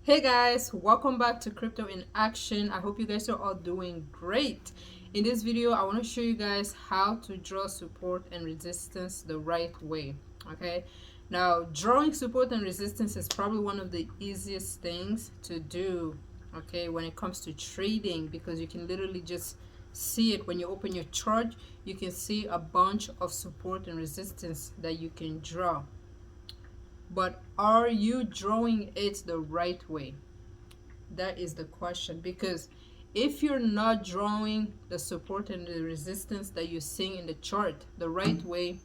Hey guys, welcome back to Crypto in Action. I hope you guys are all doing great. In this video, I want to show you guys how to draw support and resistance the right way. Okay, now drawing support and resistance is probably one of the easiest things to do. Okay, when it comes to trading, because you can literally just see it when you open your chart. You can see a bunch of support and resistance that you can draw. But are you drawing it the right way? That is the question, because if you're not drawing the support and the resistance that you're seeing in the chart the right way,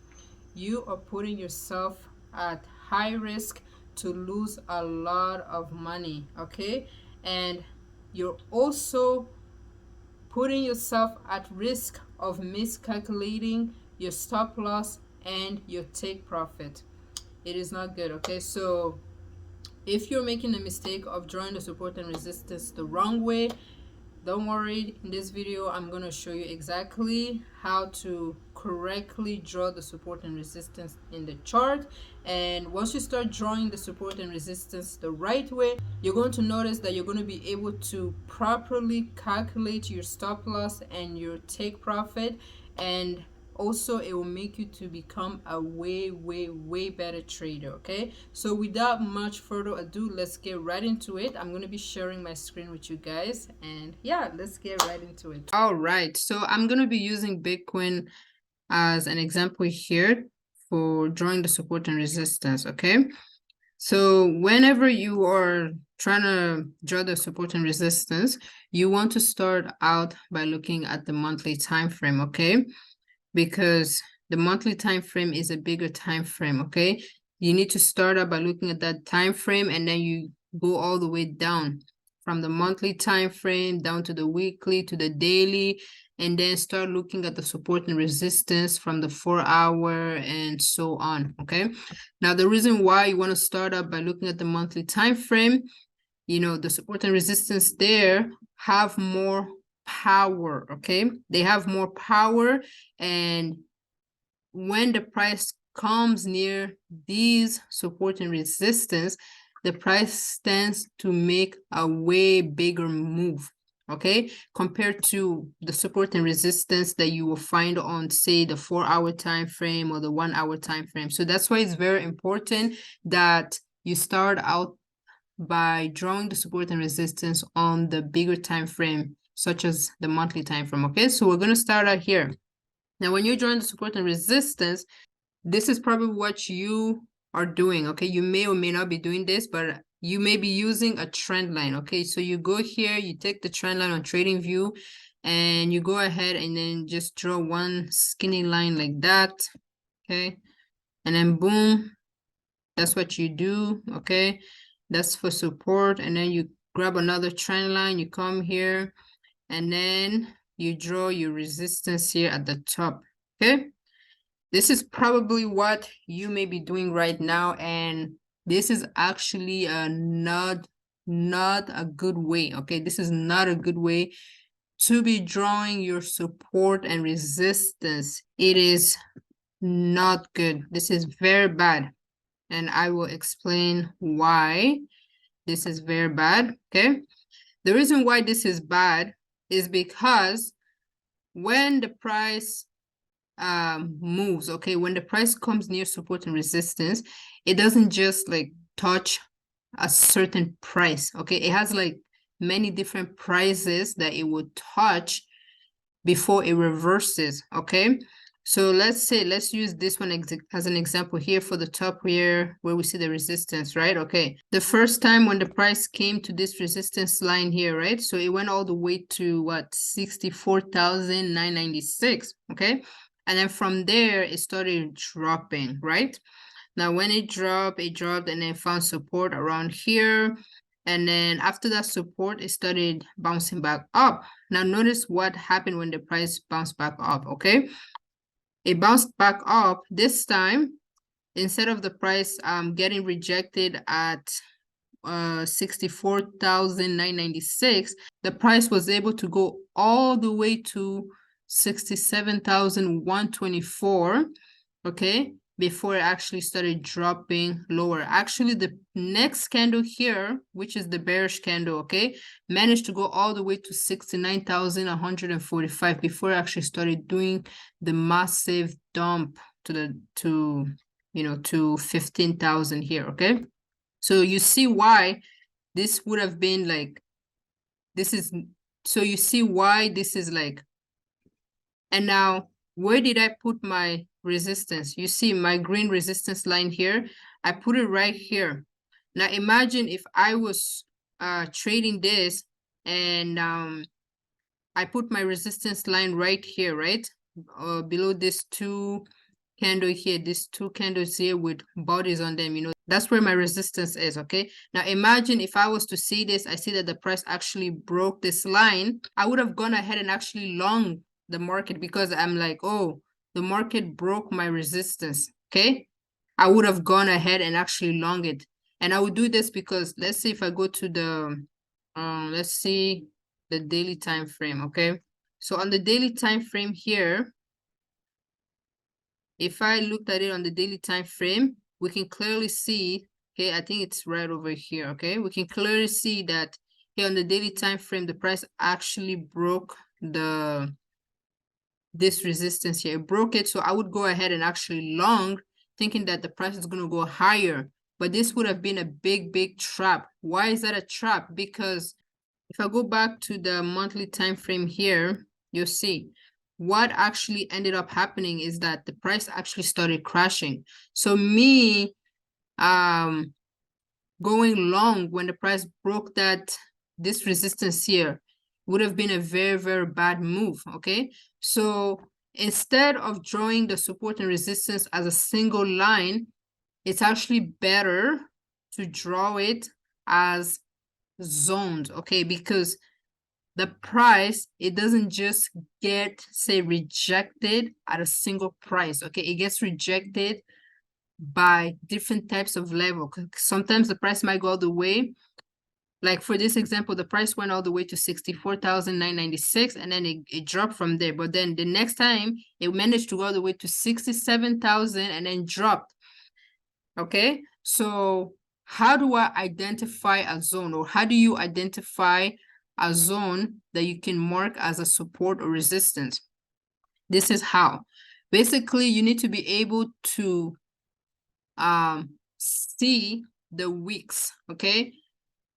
you are putting yourself at high risk to lose a lot of money. Okay, and you're also putting yourself at risk of miscalculating your stop loss and your take profit. It is not good. Okay, so if you're making a mistake of drawing the support and resistance the wrong way, don't worry. In this video, I'm going to show you exactly how to correctly draw the support and resistance in the chart. And once you start drawing the support and resistance the right way, you're going to notice that you're going to be able to properly calculate your stop loss and your take profit, and also it will make you to become a way better trader. Okay, so without much further ado, let's get right into it. I'm going to be sharing my screen with you guys, and yeah, let's get right into it. All right, so I'm going to be using Bitcoin as an example here for drawing the support and resistance. Okay, so whenever you are trying to draw the support and resistance, you want to start out by looking at the monthly time frame. Okay, because the monthly time frame is a bigger time frame. Okay, you need to start out by looking at that time frame, and then you go all the way down from the monthly time frame down to the weekly to the daily, and then start looking at the support and resistance from the 4 hour and so on. Okay, now the reason why you want to start out by looking at the monthly time frame, the support and resistance there have more power. Okay, they have more power, and when the price comes near these support and resistance, the price tends to make a way bigger move. Okay, compared to the support and resistance that you will find on, say, the 4 hour time frame or the 1 hour time frame. So that's why it's very important that you start out by drawing the support and resistance on the bigger time frame, such as the monthly time frame. Okay, so we're going to start out here. Now, when you're drawing the support and resistance, this is probably what you are doing. Okay, you may or may not be doing this, but you may be using a trend line. Okay, so you go here, you take the trend line on TradingView, and you go ahead and then just draw one skinny line like that. Okay, and then boom, that's what you do. Okay, that's for support, and then you grab another trend line, you come here, and then you draw your resistance here at the top. Okay, this is probably what you may be doing right now, and this is actually not a good way. Okay, this is not a good way to be drawing your support and resistance. It is not good. This is very bad, and I will explain why this is very bad. Okay, the reason why this is bad is because when the price moves, okay, when the price comes near support and resistance, it doesn't just like touch a certain price. Okay, it has like many different prices that it would touch before it reverses. Okay, so let's use this one as an example here for the top here where we see the resistance, right? Okay, the first time when the price came to this resistance line here, right, so it went all the way to what, 64,996. Okay, and then from there it started dropping, right? Now when it dropped and then found support around here, and then after that support it started bouncing back up. Now notice what happened when the price bounced back up. Okay, it bounced back up. This time, instead of the price getting rejected at 64,996, the price was able to go all the way to 67,124. Okay, before it actually started dropping lower. Actually, the next candle here, which is the bearish candle, okay, managed to go all the way to 69,145 before it actually started doing the massive dump to 15,000 here, okay? So you see why this would have been like, so you see why this is like, and now where did I put my resistance? You see my green resistance line here. I put it right here. Now imagine if I was trading this and I put my resistance line right here, right? Below this two candle here, these two candles here with bodies on them, that's where my resistance is, okay? Now imagine if I was to see this, I see that the price actually broke this line. I would have gone ahead and actually long the market because I'm like, oh, the market broke my resistance, okay? I would have gone ahead and actually long it. And I would do this because let's see if I go to the, let's see the daily time frame, okay? So on the daily time frame here, if I looked at it on the daily time frame, we can clearly see, okay, I think it's right over here, okay? We can clearly see that here on the daily time frame, the price actually broke this resistance here. It broke it, so I would go ahead and actually long, thinking that the price is going to go higher. But this would have been a big trap. Why is that a trap? Because if I go back to the monthly time frame here, you'll see what actually ended up happening is that the price actually started crashing. So me going long when the price broke this resistance here would have been a very bad move, okay? So instead of drawing the support and resistance as a single line, it's actually better to draw it as zones, okay? Because the price, it doesn't just get, say, rejected at a single price, okay? It gets rejected by different types of level. Sometimes the price might go all the way. Like for this example, the price went all the way to 64,996 and then it dropped from there. But then the next time it managed to go all the way to 67,000 and then dropped. Okay, so how do I identify a zone, or how do you identify a zone that you can mark as a support or resistance? This is how. Basically, you need to be able to see the wicks, okay?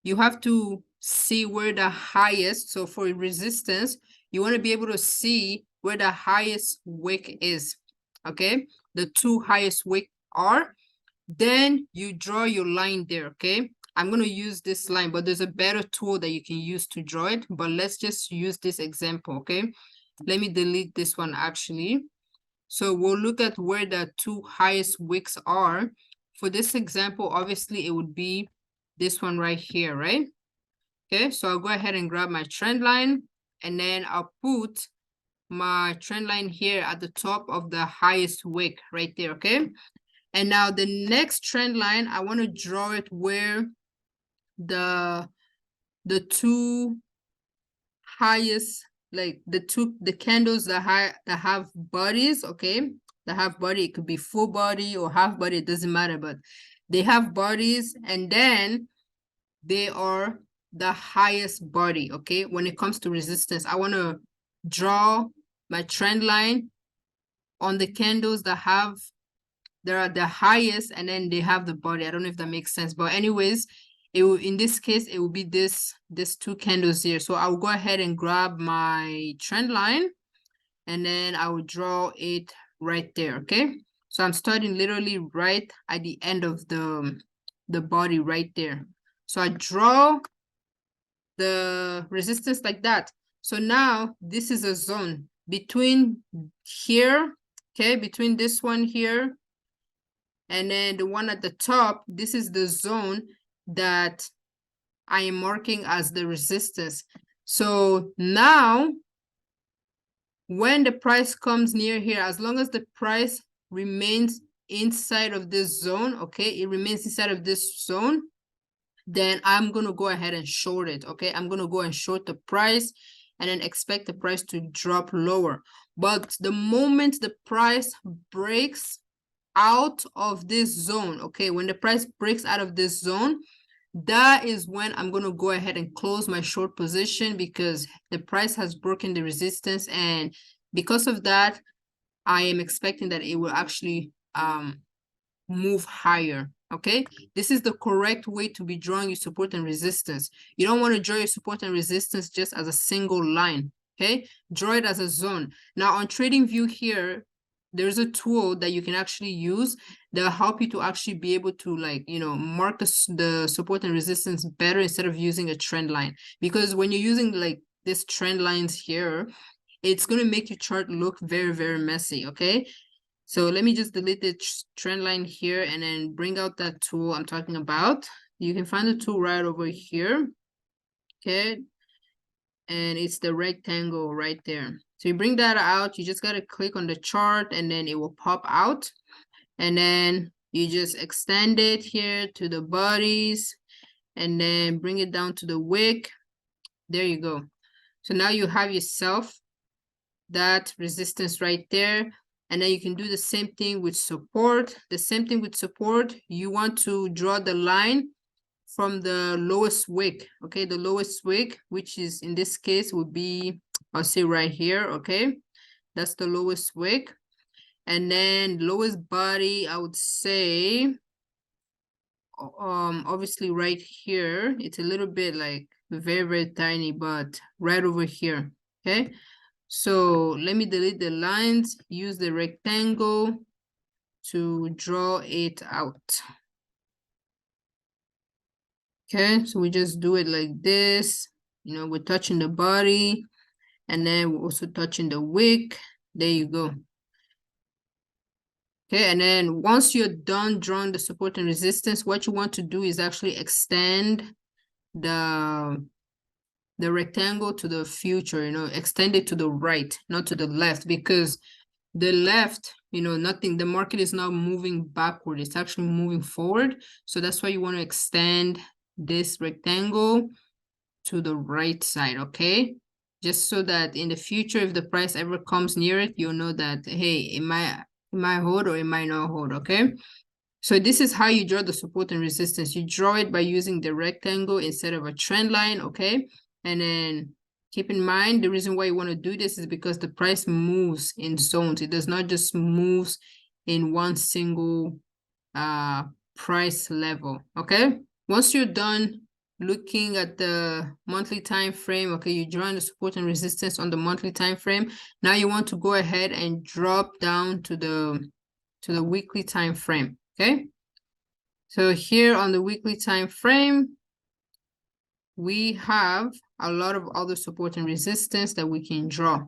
You have to see where the highest, so for resistance, you want to be able to see where the highest wick is, okay? The two highest wick are, then you draw your line there, okay? I'm going to use this line, but there's a better tool that you can use to draw it, but let's just use this example, okay? Let me delete this one actually. So we'll look at where the two highest wicks are. For this example, obviously it would be this one right here, right? Okay, so I'll go ahead and grab my trend line, and then I'll put my trend line here at the top of the highest wick right there, okay? And now the next trend line, I want to draw it where the two highest, like the candles that have bodies, okay? That have body, it could be full body or half body, it doesn't matter, but they have bodies, and then they are the highest body, okay? When it comes to resistance, I want to draw my trend line on the candles that are the highest, and then they have the body. I don't know if that makes sense, but anyways, it will, in this case, it will be this two candles here. So I'll go ahead and grab my trend line, and then I will draw it right there, okay? So I'm starting literally right at the end of the body right there. So I draw the resistance like that. So now this is a zone between here, okay, between this one here and then the one at the top. This is the zone that I am marking as the resistance. So now when the price comes near here, as long as the price remains inside of this zone, okay, it remains inside of this zone, then I'm going to go ahead and short it, okay? I'm going to go and short the price and then expect the price to drop lower. But the moment the price breaks out of this zone, okay, when the price breaks out of this zone, that is when I'm going to go ahead and close my short position, because the price has broken the resistance, and because of that, I am expecting that it will actually move higher. Okay, this is the correct way to be drawing your support and resistance. You don't want to draw your support and resistance just as a single line. Okay, draw it as a zone. Now on TradingView here, there's a tool that you can actually use that will help you to actually be able to, like, you know, mark the support and resistance better instead of using a trend line. Because when you're using like this trend lines here, it's going to make your chart look very, very messy. Okay, so let me just delete the trend line here and then bring out that tool I'm talking about. You can find the tool right over here. Okay, and it's the rectangle right there. So you bring that out, you just got to click on the chart and then it will pop out. And then you just extend it here to the bodies and then bring it down to the wick. There you go. So now you have yourself that resistance right there. And then you can do the same thing with support. The same thing with support. You want to draw the line from the lowest wick. Okay, the lowest wick, which is in this case would be, I'll say right here. Okay, that's the lowest wick. And then lowest body, I would say, obviously right here. It's a little bit like very, very tiny, but right over here. Okay, so let me delete the lines, use the rectangle to draw it out. Okay, so we just do it like this. You know, we're touching the body and then we're also touching the wick. There you go. Okay, and then once you're done drawing the support and resistance, what you want to do is actually extend the rectangle to the future, you know, extend it to the right, not to the left, because the left, you know, nothing, the market is not moving backward, it's actually moving forward. So that's why you want to extend this rectangle to the right side. Okay, just so that in the future, if the price ever comes near it, you'll know that, hey, it might hold or it might not hold. Okay, so this is how you draw the support and resistance. You draw it by using the rectangle instead of a trend line. Okay, and then keep in mind, the reason why you want to do this is because the price moves in zones. It does not just move in one single price level. Okay, once you're done looking at the monthly time frame, okay, you draw the support and resistance on the monthly time frame. Now you want to go ahead and drop down to the weekly time frame. Okay, so here on the weekly time frame, we have a lot of other support and resistance that we can draw.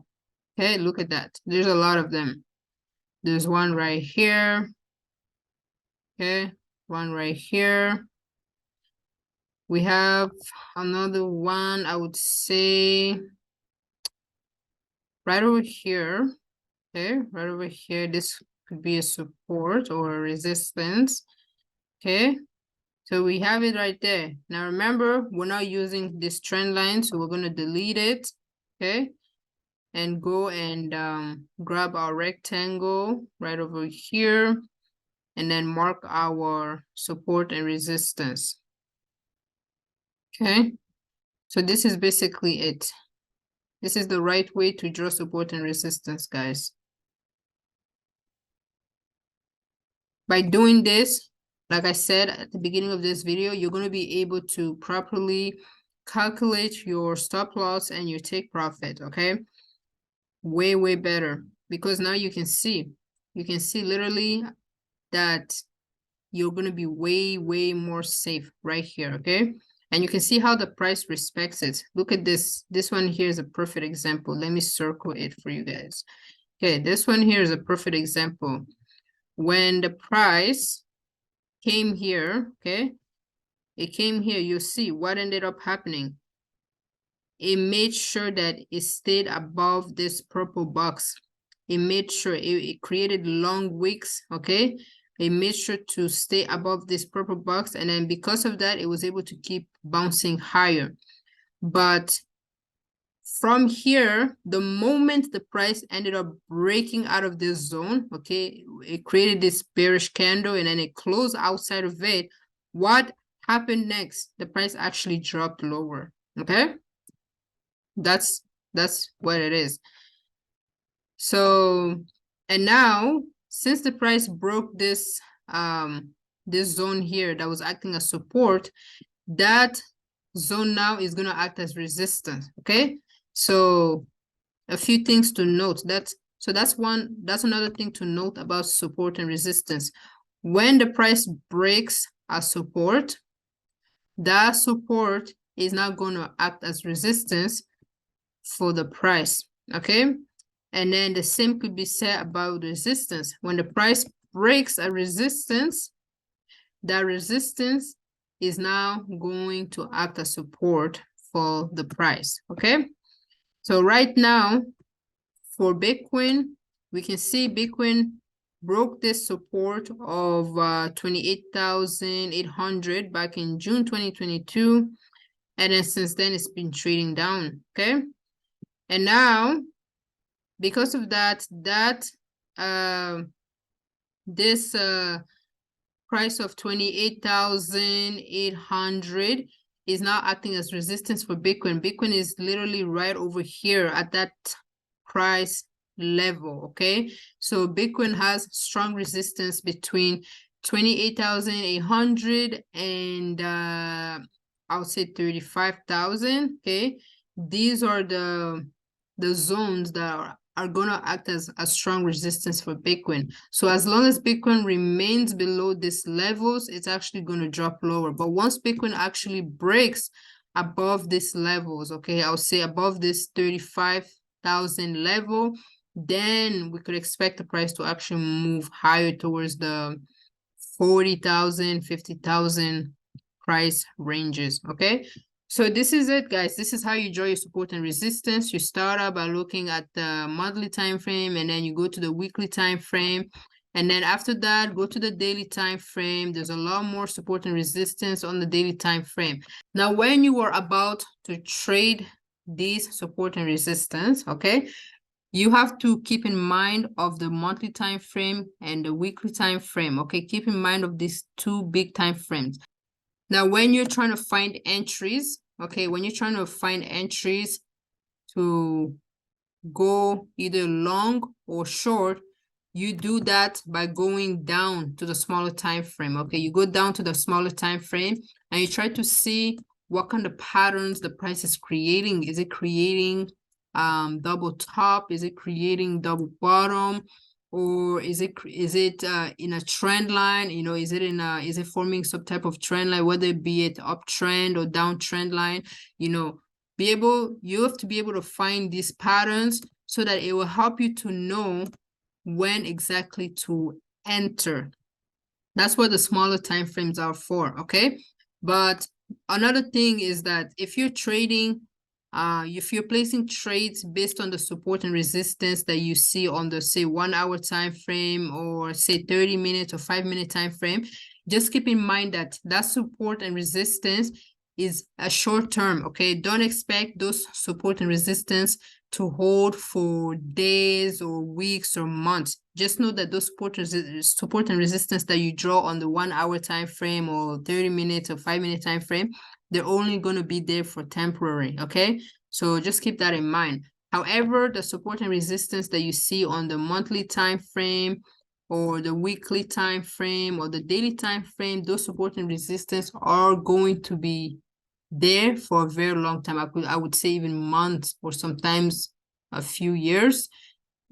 Okay, look at that. There's a lot of them. There's one right here. Okay, one right here. We have another one, I would say, right over here. Okay, right over here. This could be a support or a resistance. Okay, so we have it right there. Now remember, we're not using this trend line, so we're going to delete it. Okay, and go and grab our rectangle right over here and then mark our support and resistance. Okay, so this is basically it. This is the right way to draw support and resistance, guys. By doing this, like I said at the beginning of this video, you're going to be able to properly calculate your stop loss and your take profit. Okay, way, way better, because now you can see literally that you're going to be way, way more safe right here. Okay, and you can see how the price respects it. Look at this. This one here is a perfect example. Let me circle it for you guys. Okay, this one here is a perfect example. When the price came here, okay, it came here, you see what ended up happening. It made sure that it stayed above this purple box. It made sure it created long wicks. Okay, it made sure to stay above this purple box, and then because of that, it was able to keep bouncing higher. But From here, the moment the price ended up breaking out of this zone, okay, it created this bearish candle and then it closed outside of it. What happened next? The price actually dropped lower, okay? That's what it is. So, and now, since the price broke this zone here that was acting as support, that zone now is going to act as resistance, okay? So a few things to note. That's another thing to note about support and resistance. When the price breaks a support, that support is now going to act as resistance for the price, okay? And then the same could be said about resistance. When the price breaks a resistance, that resistance is now going to act as support for the price, okay? So right now, for Bitcoin, we can see Bitcoin broke this support of 28,800 back in June 2022. And then since then, it's been trading down, okay? And now, because of that, this price of 28,800 is now acting as resistance for Bitcoin. Bitcoin is literally right over here at that price level, okay? So Bitcoin has strong resistance between 28,800 and I would say 35,000, okay? These are the zones that are going to act as a strong resistance for Bitcoin. So as long as Bitcoin remains below these levels, it's actually going to drop lower. But once Bitcoin actually breaks above these levels, okay, I'll say above this 35,000 level, then we could expect the price to actually move higher towards the 40,000, 50,000 price ranges, okay? So this is it, guys. This is how you draw your support and resistance. You start out by looking at the monthly time frame, and then you go to the weekly time frame. And then after that, go to the daily time frame. There's a lot more support and resistance on the daily time frame. Now, when you are about to trade these support and resistance, okay, you have to keep in mind of the monthly time frame and the weekly time frame, okay? Keep in mind of these two big time frames. Now, when you're trying to find entries, okay, when you're trying to find entries to go either long or short, you do that by going down to the smaller time frame, okay? You go down to the smaller time frame and you try to see what kind of patterns the price is creating. Is it creating double top? Is it creating double bottom? Or is it in a trend line? You know, is it forming some type of trend line, whether it be it uptrend or downtrend line? You know, you have to be able to find these patterns so that it will help you to know when exactly to enter. That's what the smaller time frames are for, okay? But another thing is that if you're trading, if you're placing trades based on the support and resistance that you see on the, say, 1 hour time frame or say 30 minutes or 5-minute time frame, just keep in mind that that support and resistance is a short term, okay? Don't expect those support and resistance to hold for days or weeks or months. Just know that those support and resistance that you draw on the 1 hour time frame or 30 minutes or 5-minute time frame, they're only going to be there for temporary, okay? So just keep that in mind. However, the support and resistance that you see on the monthly time frame or the weekly time frame or the daily time frame, those support and resistance are going to be there for a very long time. I would say even months or sometimes a few years,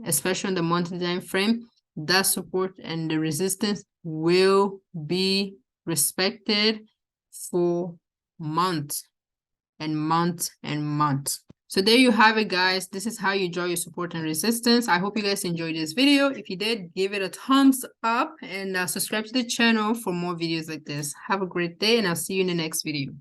especially on the monthly time frame. That support and the resistance will be respected for months and months and months. So there you have it, guys. This is how you draw your support and resistance. I hope you guys enjoyed this video. If you did, give it a thumbs up and subscribe to the channel for more videos like this. Have a great day, and I'll see you in the next video.